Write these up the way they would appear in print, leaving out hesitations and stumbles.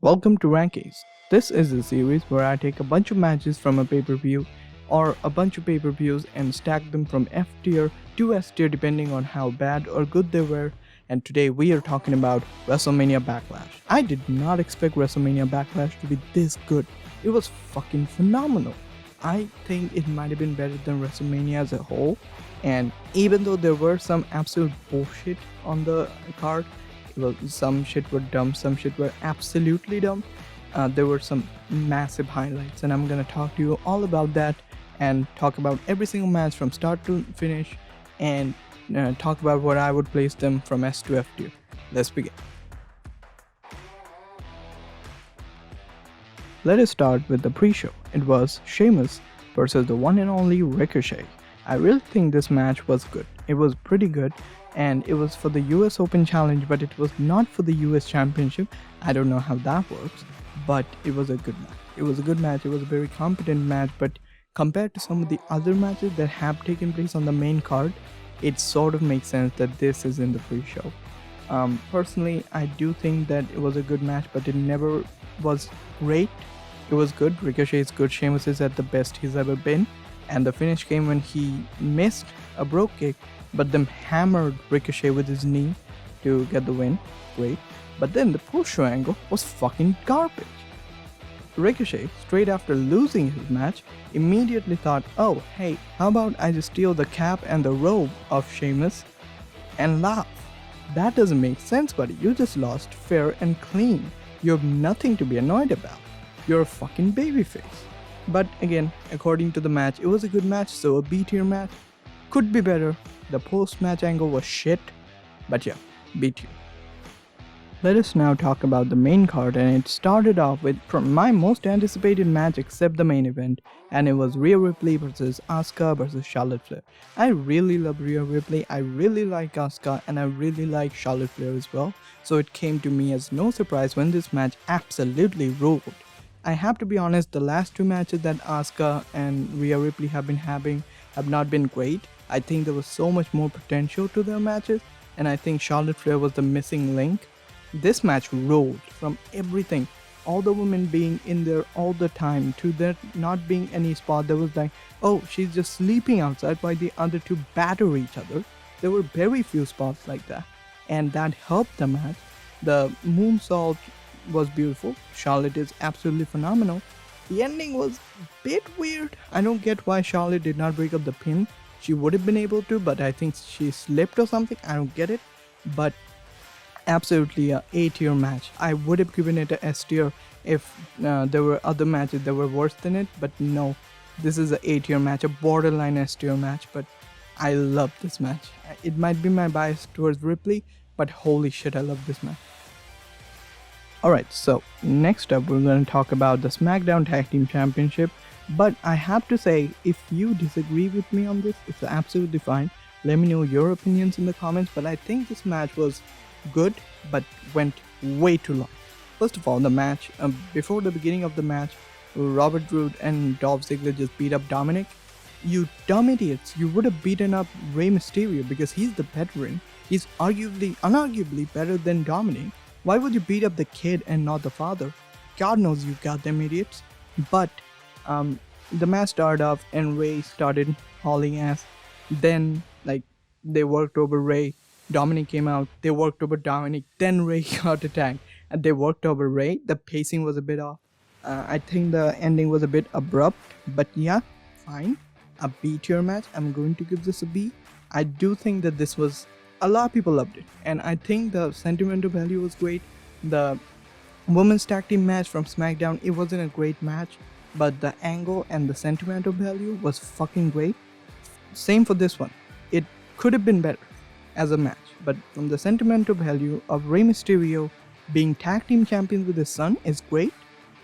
Welcome to Rankings. This is a series where I take a bunch of matches from a pay-per-view or a bunch of pay-per-views and stack them from F tier to S tier depending on how bad or good they were. And today we are talking about Wrestlemania Backlash. I did not expect Wrestlemania Backlash to be this good. It was fucking phenomenal. I think it might have been better than WrestleMania as a whole. And even though there were some absolute bullshit on the card, well, some shit were dumb, some shit were absolutely dumb. There were some massive highlights, and I'm gonna talk to you all about that and talk about every single match from start to finish and talk about where I would place them from S to F tier. Let's begin. Let us start with the pre-show. It was Sheamus versus the one and only Ricochet. I really think this match was good. It was pretty good, and it was for the US Open Challenge, but it was not for the US Championship. I don't know how that works, but it was a good match. It was a good match. It was a very competent match, but compared to some of the other matches that have taken place on the main card, it sort of makes sense that this is in the pre-show. Personally, I do think that it was a good match, but it never was great. It was good. Ricochet is good. Sheamus is at the best he's ever been. And the finish came when he missed a brogue kick, but then hammered Ricochet with his knee to get the win. Great. But then the post-show angle was fucking garbage. Ricochet, straight after losing his match, immediately thought, oh hey, how about I just steal the cap and the robe of Sheamus and laugh. That doesn't make sense, buddy. You just lost fair and clean. You have nothing to be annoyed about. You're a fucking babyface. But again, according to the match, it was a good match, so a B tier match could be better. The post-match angle was shit, but yeah, B tier. Let us now talk about the main card, and it started off with my most anticipated match except the main event, and it was Rhea Ripley versus Asuka versus Charlotte Flair. I really love Rhea Ripley, I really like Asuka, and I really like Charlotte Flair as well, so it came to me as no surprise when this match absolutely ruled. I have to be honest, the last two matches that Asuka and Rhea Ripley have been having have not been great. I think there was so much more potential to their matches, and I think Charlotte Flair was the missing link. This match rolled from everything, all the women being in there all the time, to there not being any spot that was like, oh, she's just sleeping outside while the other two batter each other. There were very few spots like that, and that helped the match. The moonsault was beautiful. Charlotte is absolutely phenomenal. The ending was a bit weird. I don't get why Charlotte did not break up the pin. She would have been able to, but I think she slipped or something. I don't get it. But absolutely a A tier match. I would have given it a S tier if there were other matches that were worse than it, but no. This is a A tier match, a borderline S tier match, but I love this match. It might be my bias towards Ripley, but holy shit, I love this match. Alright, so next up we're going to talk about the SmackDown Tag Team Championship, but I have to say, if you disagree with me on this, it's absolutely fine. Let me know your opinions in the comments, but I think this match was good, but went way too long. First of all, the match, before the beginning of the match, Robert Roode and Dolph Ziggler just beat up Dominic. You dumb idiots, you would have beaten up Rey Mysterio because he's the veteran. He's unarguably better than Dominic. Why would you beat up the kid and not the father? God knows you goddamn idiots. But the match started off and Rey started hauling ass. Then they worked over Rey. Dominic came out. They worked over Dominic. Then Rey got attacked and they worked over Rey. The pacing was a bit off. I think the ending was a bit abrupt. But yeah, fine. A B tier match. I'm going to give this a B. I do think that this was... A lot of people loved it, and I think the sentimental value was great. The women's tag team match from SmackDown, it wasn't a great match, but the angle and the sentimental value was fucking great. Same for this one. It could have been better as a match, but from the sentimental value of Rey Mysterio being tag team champions with his son is great,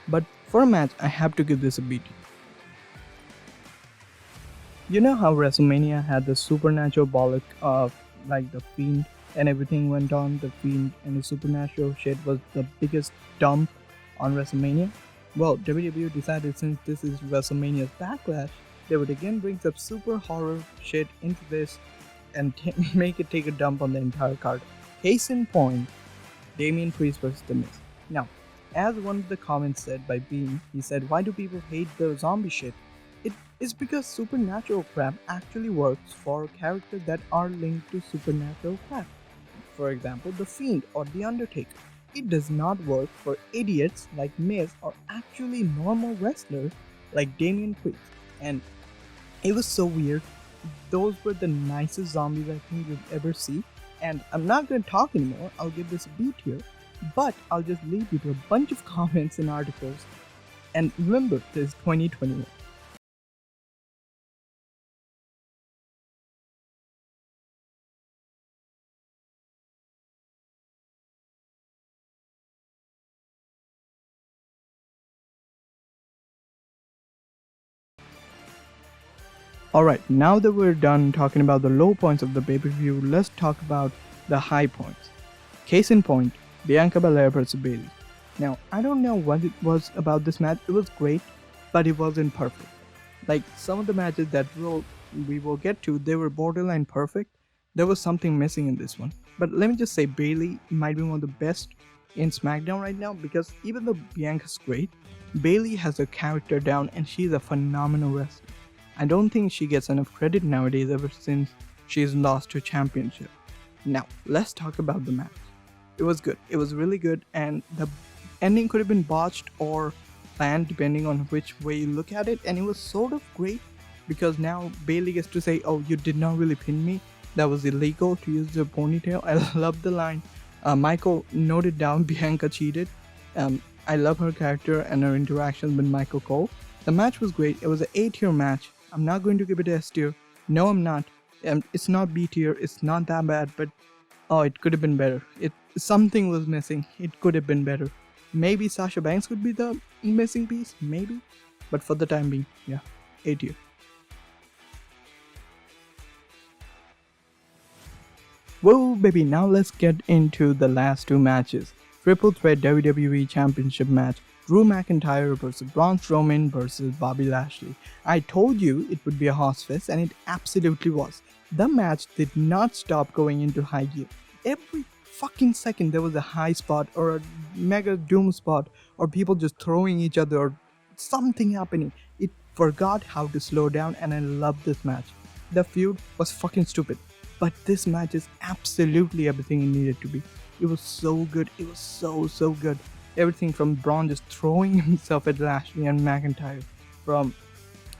but for a match, I have to give this a B. You know how WrestleMania had the supernatural bollock of the Fiend and everything went on. The Fiend and the supernatural shit was the biggest dump on WrestleMania. Well, WWE decided since this is WrestleMania's Backlash, they would again bring some super horror shit into this and make it take a dump on the entire card. Case in point, Damian Freeze versus The Miz. Now, As one of the comments said by Bean, he said, "Why do people hate the zombie shit? It is because supernatural crap actually works for characters that are linked to supernatural crap. For example, The Fiend or The Undertaker. It does not work for idiots like Miz or actually normal wrestlers like Damian Freeze." And it was so weird. Those were the nicest zombies I think you'd ever see. And I'm not going to talk anymore. I'll give this a beat here. But I'll just leave you to a bunch of comments and articles. And remember, this is 2021. Alright, now that we're done talking about the low points of the pay-per-view, let's talk about the high points. Case in point, Bianca Belair versus Bayley. Now, I don't know what it was about this match. It was great, but it wasn't perfect. Like some of the matches that we will get to, they were borderline perfect. There was something missing in this one. But let me just say, Bayley might be one of the best in SmackDown right now, because even though Bianca's great, Bayley has her character down and she's a phenomenal wrestler. I don't think she gets enough credit nowadays ever since she's lost her championship. Now, let's talk about the match. It was good. It was really good, and the ending could have been botched or planned depending on which way you look at it, and it was sort of great because now Bayley gets to say, "Oh, you did not really pin me. That was illegal to use the ponytail." I love the line. Michael noted down Bianca cheated. I love her character and her interactions with Michael Cole. The match was great. It was an A-tier match. I'm not going to give it a S tier. No, I'm not. It's not B tier. It's not that bad, but oh, it could have been better. Something was missing. It could have been better. Maybe Sasha Banks could be the missing piece. Maybe, but for the time being, yeah, A tier. Whoa, baby! Now let's get into the last two matches. Triple Threat WWE Championship match. Drew McIntyre versus Braun Strowman versus Bobby Lashley. I told you it would be a horse fest, and it absolutely was. The match did not stop going into high gear. Every fucking second there was a high spot or a mega doom spot or people just throwing each other or something happening. It forgot how to slow down, and I loved this match. The feud was fucking stupid, but this match is absolutely everything it needed to be. It was so good. It was so good. Everything from Braun just throwing himself at Lashley and McIntyre, from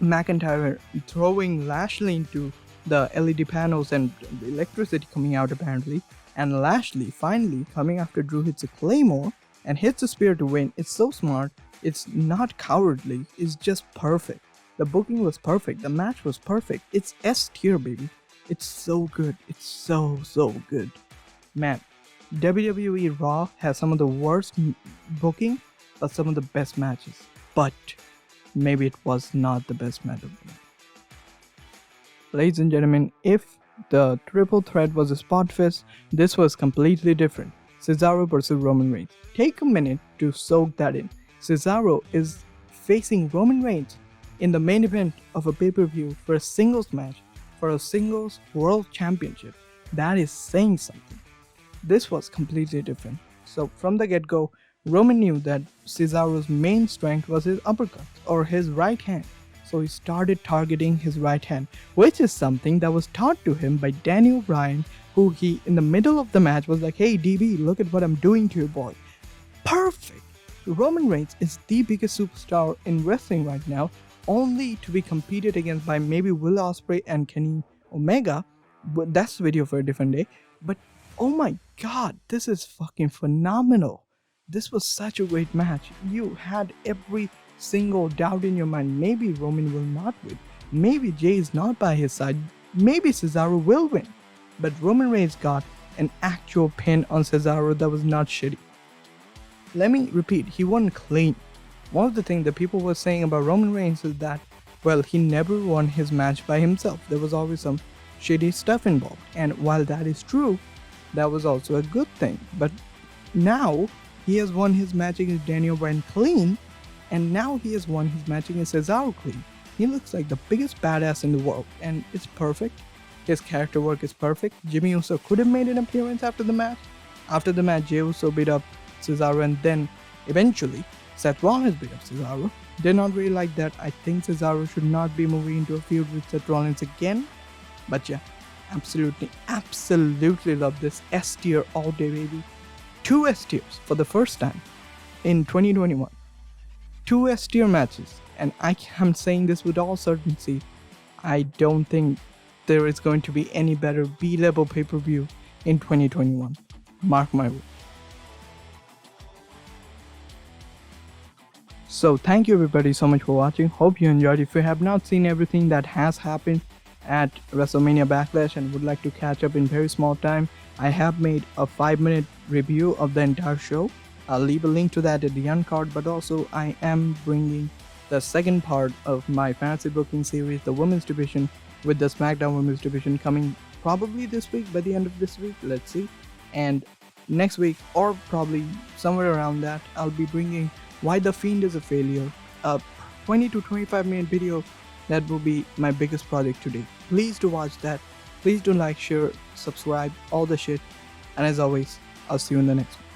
McIntyre throwing Lashley into the LED panels and the electricity coming out apparently, and Lashley finally coming after Drew hits a Claymore and hits a spear to win. It's so smart. It's not cowardly. It's just perfect. The booking was perfect. The match was perfect. It's S tier, baby. It's so good. It's so good. Man, WWE Raw has some of the worst booking, but some of the best matches. But maybe it was not the best match of the night. Ladies and gentlemen, if the triple threat was a spot fest, this was completely different. Cesaro versus Roman Reigns. Take a minute to soak that in. Cesaro is facing Roman Reigns in the main event of a pay-per-view for a singles match, for a singles world championship. That is saying something. This was completely different. So from the get-go, Roman knew that Cesaro's main strength was his uppercut or his right hand. So he started targeting his right hand, which is something that was taught to him by Daniel Bryan, who he in the middle of the match was like, "Hey DB, look at what I'm doing to your boy." Perfect! Roman Reigns is the biggest superstar in wrestling right now, only to be competed against by maybe Will Ospreay and Kenny Omega, but that's the video for a different day. But oh my god, this is fucking phenomenal. This was such a great match. You had every single doubt in your mind. Maybe Roman will not win. Maybe Jay is not by his side. Maybe Cesaro will win. But Roman Reigns got an actual pin on Cesaro that was not shitty. Let me repeat, he won clean. One of the things that people were saying about Roman Reigns is that, well, he never won his match by himself. There was always some shitty stuff involved. And while that is true, that was also a good thing. But now he has won his match against Daniel Bryan clean, and now he has won his match against Cesaro clean. He looks like the biggest badass in the world, and it's perfect. His character work is perfect. Jimmy Uso could have made an appearance after the match. After the match, Jey Uso beat up Cesaro, and then Eventually, Seth Rollins beat up Cesaro. Did not really like that. I think Cesaro should not be moving into a feud with Seth Rollins again. But yeah, absolutely love this S tier all day, baby. 2 S tiers for the first time in 2021. 2 S tier matches, and I am saying this with all certainty. I don't think there is going to be any better B-level pay-per-view in 2021. Mark my word. So thank you everybody so much for watching. Hope you enjoyed. If you have not seen everything that has happened at WrestleMania Backlash and would like to catch up in very small time, I have made a 5-minute review of the entire show. I'll leave a link to that at the end card, but also I am bringing the second part of my fantasy booking series, the women's division, with the SmackDown women's division coming probably this week, by the end of this week, let's see. And next week, or probably somewhere around that, I'll be bringing Why the Fiend is a Failure, a 20 to 25 minute video that will be my biggest project today. Please do watch that. Please do like, share, subscribe, all the shit. And as always, I'll see you in the next one.